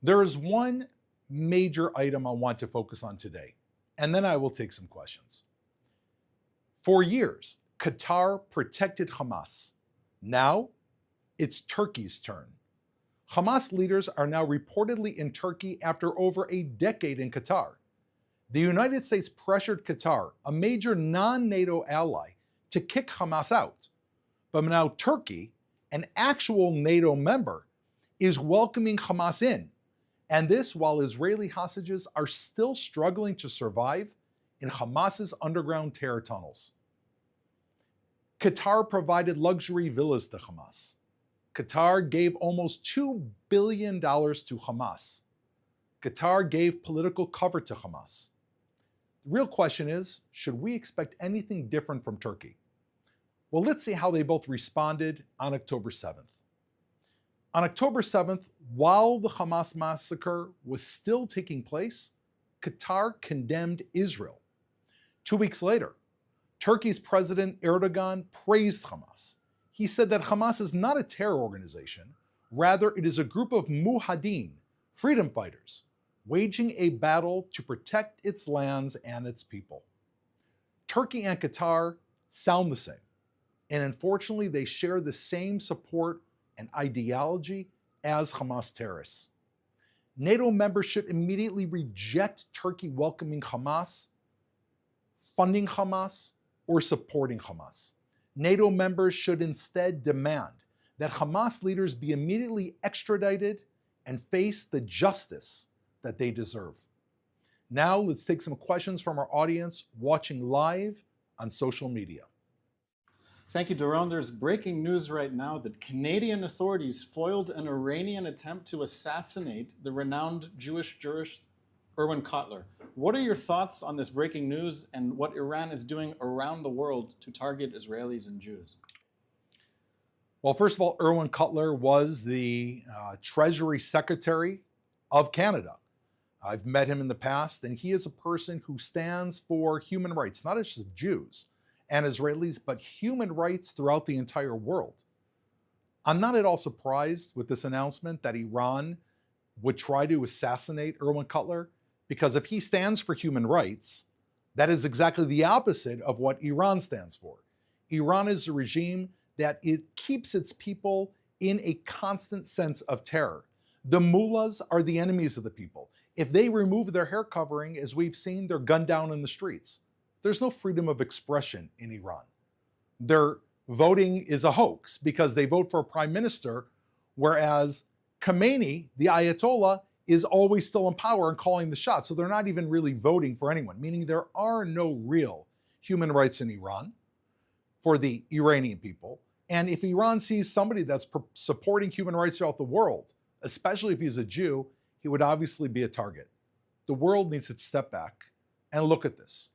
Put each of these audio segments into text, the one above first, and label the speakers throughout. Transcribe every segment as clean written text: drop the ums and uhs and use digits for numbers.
Speaker 1: There is one major item I want to focus on today, and then I will take some questions. For years, Qatar protected Hamas. Now, it's Turkey's turn. Hamas leaders are now reportedly in Turkey after over a decade in Qatar. The United States pressured Qatar, a major non-NATO ally, to kick Hamas out. But now Turkey, an actual NATO member, is welcoming Hamas in. And this while Israeli hostages are still struggling to survive in Hamas's underground terror tunnels. Qatar provided luxury villas to Hamas. Qatar gave almost $2 billion to Hamas. Qatar gave political cover to Hamas. The real question is, should we expect anything different from Turkey? Well, let's see how they both responded on October 7th. On October 7th, while the Hamas massacre was still taking place, Qatar condemned Israel. 2 weeks later, Turkey's President Erdogan praised Hamas. He said that Hamas is not a terror organization, rather it is a group of muhadin, freedom fighters, waging a battle to protect its lands and its people. Turkey and Qatar sound the same, and unfortunately they share the same support and ideology as Hamas terrorists. NATO members should immediately reject Turkey welcoming Hamas, funding Hamas, or supporting Hamas. NATO members should instead demand that Hamas leaders be immediately extradited and face the justice that they deserve. Now let's take some questions from our audience watching live on social media.
Speaker 2: Thank you, Doron. There's breaking news right now that Canadian authorities foiled an Iranian attempt to assassinate the renowned Jewish jurist Irwin Cotler. What are your thoughts on this breaking news and what Iran is doing around the world to target Israelis and Jews?
Speaker 1: Well, first of all, Irwin Cotler was the Treasury Secretary of Canada. I've met him in the past, and he is a person who stands for human rights, not just Jews and Israelis, but human rights throughout the entire world. I'm not at all surprised with this announcement that Iran would try to assassinate Irwin Cotler, because if he stands for human rights, that is exactly the opposite of what Iran stands for. Iran is a regime that it keeps its people in a constant sense of terror. The mullahs are the enemies of the people. If they remove their hair covering, as we've seen, they're gunned down in the streets. There's no freedom of expression in Iran. Their voting is a hoax because they vote for a prime minister, whereas Khomeini, the Ayatollah, is always still in power and calling the shots. So they're not even really voting for anyone, meaning there are no real human rights in Iran for the Iranian people. And if Iran sees somebody that's supporting human rights throughout the world, especially if he's a Jew, he would obviously be a target. The world needs to step back and look at this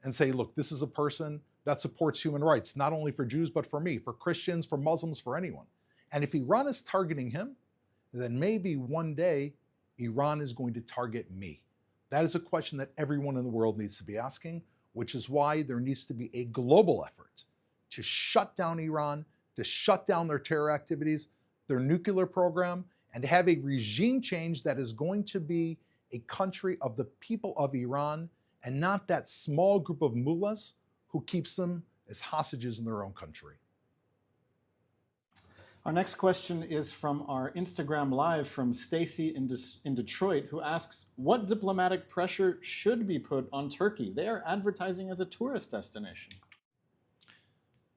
Speaker 1: and say, look, this is a person that supports human rights, not only for Jews, but for me, for Christians, for Muslims, for anyone. And if Iran is targeting him, then maybe one day Iran is going to target me. That is a question that everyone in the world needs to be asking, which is why there needs to be a global effort to shut down Iran, to shut down their terror activities, their nuclear program, and to have a regime change that is going to be a country of the people of Iran and not that small group of mullahs who keeps them as hostages in their own country.
Speaker 2: Our next question is from our Instagram Live from Stacy in Detroit, who asks, what diplomatic pressure should be put on Turkey? They are advertising as a tourist destination.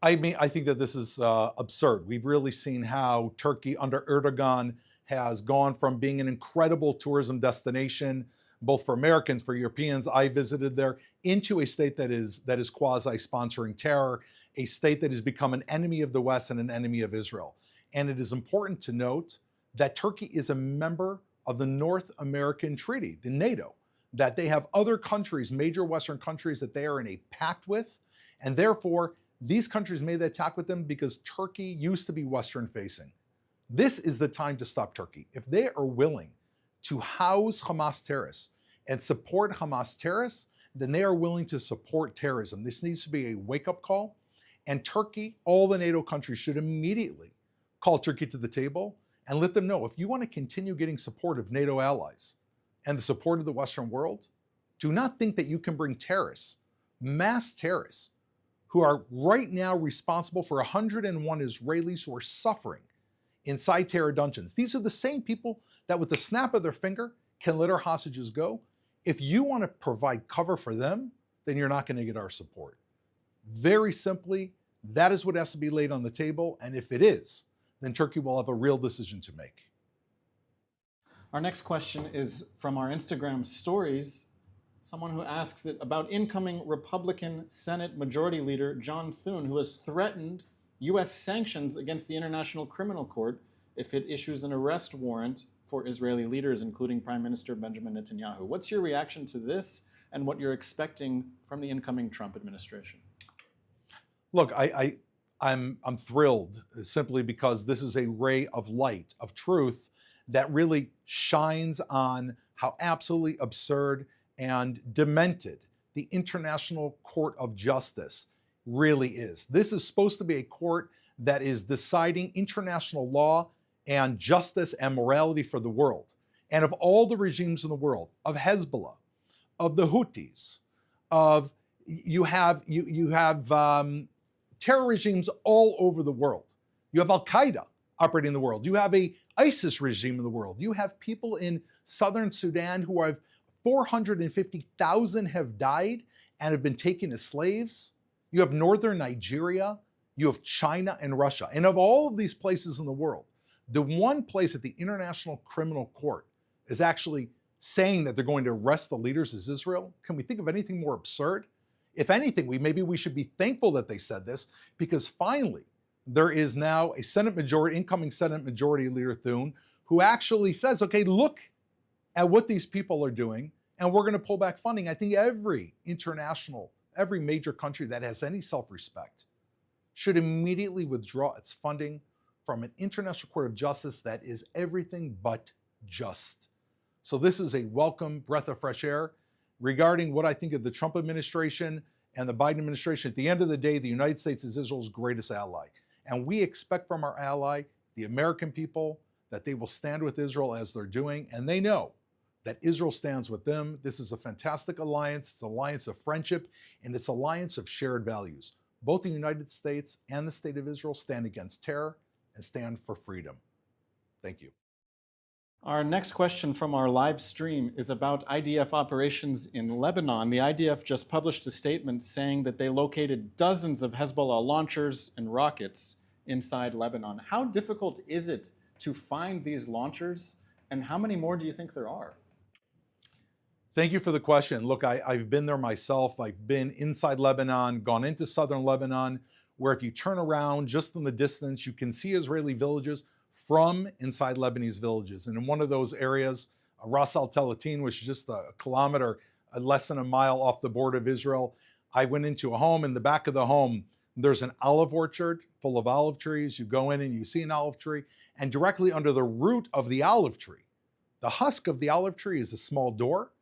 Speaker 1: I mean, I think that this is absurd. We've really seen how Turkey under Erdogan has gone from being an incredible tourism destination, both for Americans, for Europeans. I visited there, into a state that is quasi-sponsoring terror, a state that has become an enemy of the West and an enemy of Israel. And it is important to note that Turkey is a member of the North American Treaty, the NATO, that they have other countries, major Western countries, that they are in a pact with, and therefore these countries made that pact with them because Turkey used to be Western facing. This is the time to stop Turkey. If they are willing to house Hamas terrorists and support Hamas terrorists, then they are willing to support terrorism. This needs to be a wake-up call, and Turkey, all the NATO countries should immediately call Turkey to the table and let them know, if you want to continue getting support of NATO allies and the support of the Western world, do not think that you can bring terrorists, mass terrorists, who are right now responsible for 101 Israelis who are suffering inside terror dungeons. These are the same people that with the snap of their finger can let our hostages go. If you want to provide cover for them, then you're not going to get our support. Very simply, that is what has to be laid on the table. And if it is, then Turkey will have a real decision to make.
Speaker 2: Our next question is from our Instagram stories. Someone who asks it about incoming Republican Senate Majority Leader John Thune, who has threatened U.S. sanctions against the International Criminal Court if it issues an arrest warrant for Israeli leaders, including Prime Minister Benjamin Netanyahu. What's your reaction to this and what you're expecting from the incoming Trump administration?
Speaker 1: Look, I'm thrilled simply because this is a ray of light, of truth that really shines on how absolutely absurd and demented the International Court of Justice really is. This is supposed to be a court that is deciding international law and justice and morality for the world. And of all the regimes in the world, of Hezbollah, of the Houthis, of you have terror regimes all over the world. You have Al-Qaeda operating in the world. You have a ISIS regime in the world. You have people in southern Sudan who have 450,000 have died and have been taken as slaves. You have northern Nigeria. You have China and Russia. And of all of these places in the world, the one place that the International Criminal Court is actually saying that they're going to arrest the leaders is Israel. Can we think of anything more absurd? If anything, maybe we should be thankful that they said this, because finally there is now a incoming Senate Majority Leader Thune, who actually says, okay, look at what these people are doing, and we're going to pull back funding. I think every major country that has any self-respect should immediately withdraw its funding from an International Court of Justice that is everything but just. So this is a welcome breath of fresh air regarding what I think of the Trump administration and the Biden administration. At the end of the day, the United States is Israel's greatest ally. And we expect from our ally, the American people, that they will stand with Israel as they're doing. And they know that Israel stands with them. This is a fantastic alliance. It's an alliance of friendship, and it's an alliance of shared values. Both the United States and the state of Israel stand against terror and stand for freedom. Thank you.
Speaker 2: Our next question from our live stream is about IDF operations in Lebanon. The IDF just published a statement saying that they located dozens of Hezbollah launchers and rockets inside Lebanon. How difficult is it to find these launchers, and how many more do you think there are?
Speaker 1: Thank you for the question. Look, I've been there myself. I've been inside Lebanon, gone into southern Lebanon, where if you turn around just in the distance, you can see Israeli villages from inside Lebanese villages. And in one of those areas, Ras Al Talatin, which is just a kilometer, less than a mile off the border of Israel, I went into a home. In the back of the home, there's an olive orchard full of olive trees. You go in and you see an olive tree, and directly under the root of the olive tree, the husk of the olive tree is a small door.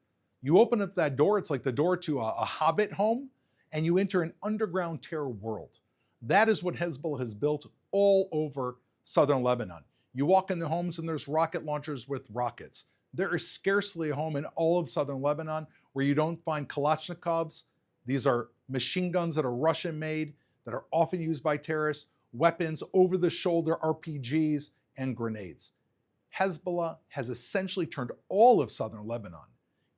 Speaker 1: You open up that door, it's like the door to a hobbit home, and you enter an underground terror world. That is what Hezbollah has built all over southern Lebanon. You walk in the homes and there's rocket launchers with rockets. There is scarcely a home in all of southern Lebanon where you don't find Kalashnikovs. These are machine guns that are Russian made, that are often used by terrorists, weapons, over-the-shoulder RPGs, and grenades. Hezbollah has essentially turned all of southern Lebanon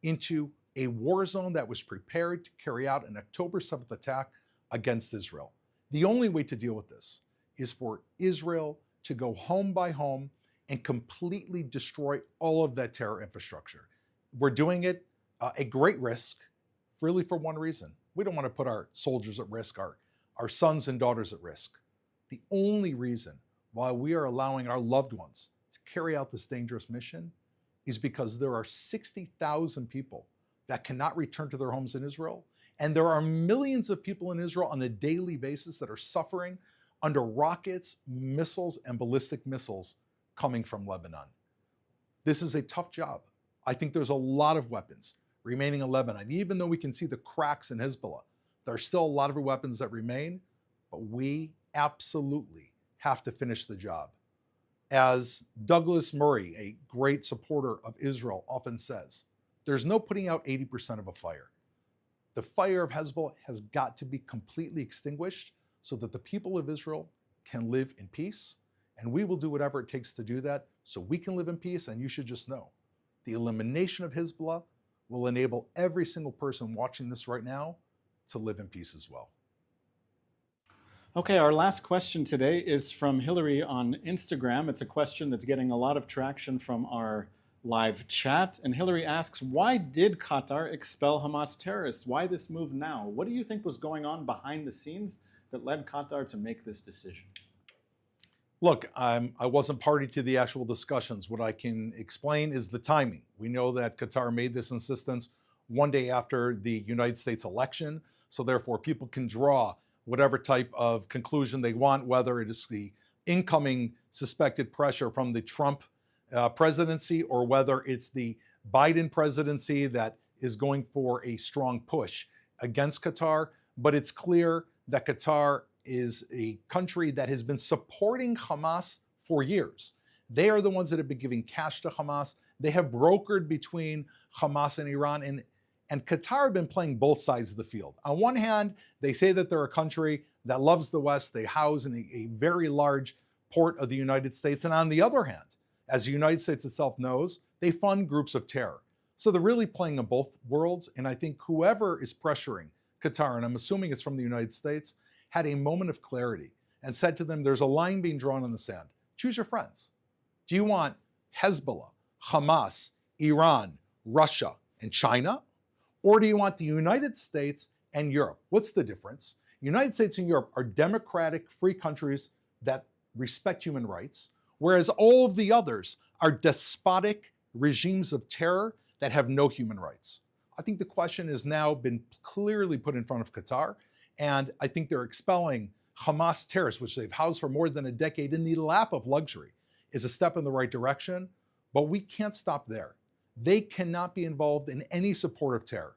Speaker 1: into a war zone that was prepared to carry out an October 7th attack against Israel. The only way to deal with this is for Israel to go home by home and completely destroy all of that terror infrastructure. We're doing it at great risk, really for one reason. We don't want to put our soldiers at risk, our sons and daughters at risk. The only reason why we are allowing our loved ones to carry out this dangerous mission is because there are 60,000 people that cannot return to their homes in Israel. And there are millions of people in Israel on a daily basis that are suffering under rockets, missiles, and ballistic missiles coming from Lebanon. This is a tough job. I think there's a lot of weapons remaining in Lebanon. Even though we can see the cracks in Hezbollah, there are still a lot of weapons that remain, but we absolutely have to finish the job. As Douglas Murray, a great supporter of Israel, often says, there's no putting out 80% of a fire. The fire of Hezbollah has got to be completely extinguished so that the people of Israel can live in peace. And we will do whatever it takes to do that so we can live in peace. And you should just know, the elimination of Hezbollah will enable every single person watching this right now to live in peace as well.
Speaker 2: Okay, our last question today is from Hillary on Instagram. It's a question that's getting a lot of traction from our live chat. And Hillary asks, why did Qatar expel Hamas terrorists? Why this move now? What do you think was going on behind the scenes that led Qatar to make this decision?
Speaker 1: Look, I wasn't party to the actual discussions. What I can explain is the timing. We know that Qatar made this insistence one day after the United States election. So therefore, people can draw whatever type of conclusion they want, whether it is the incoming suspected pressure from the Trump presidency or whether it's the Biden presidency that is going for a strong push against Qatar. But it's clear that Qatar is a country that has been supporting Hamas for years. They are the ones that have been giving cash to Hamas. They have brokered between Hamas and Iran, and Qatar have been playing both sides of the field. On one hand, they say that they're a country that loves the West. They house in a very large port of the United States. And on the other hand, as the United States itself knows, they fund groups of terror. So they're really playing in both worlds. And I think whoever is pressuring Qatar, and I'm assuming it's from the United States, had a moment of clarity and said to them, there's a line being drawn on the sand. Choose your friends. Do you want Hezbollah, Hamas, Iran, Russia, and China? Or do you want the United States and Europe? What's the difference? The United States and Europe are democratic, free countries that respect human rights, whereas all of the others are despotic regimes of terror that have no human rights. I think the question has now been clearly put in front of Qatar, and I think they're expelling Hamas terrorists, which they've housed for more than a decade in the lap of luxury, is a step in the right direction, but we can't stop there. They cannot be involved in any support of terror.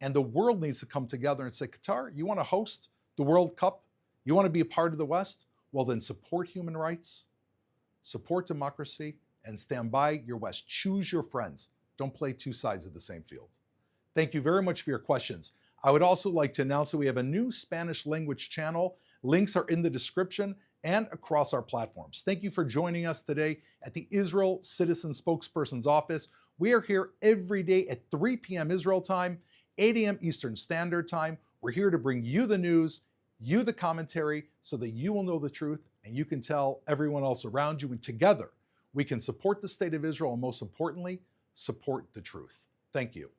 Speaker 1: And the world needs to come together and say, Qatar, you want to host the World Cup? You want to be a part of the West? Well, then support human rights, support democracy, and stand by your West. Choose your friends. Don't play two sides of the same field. Thank you very much for your questions. I would also like to announce that we have a new Spanish language channel. Links are in the description and across our platforms. Thank you for joining us today at the Israel Citizen Spokespersons office. We are here every day at 3 p.m. Israel time, 8 a.m. Eastern Standard Time. We're here to bring you the news, you the commentary, so that you will know the truth and you can tell everyone else around you. And together, we can support the state of Israel and most importantly, support the truth. Thank you.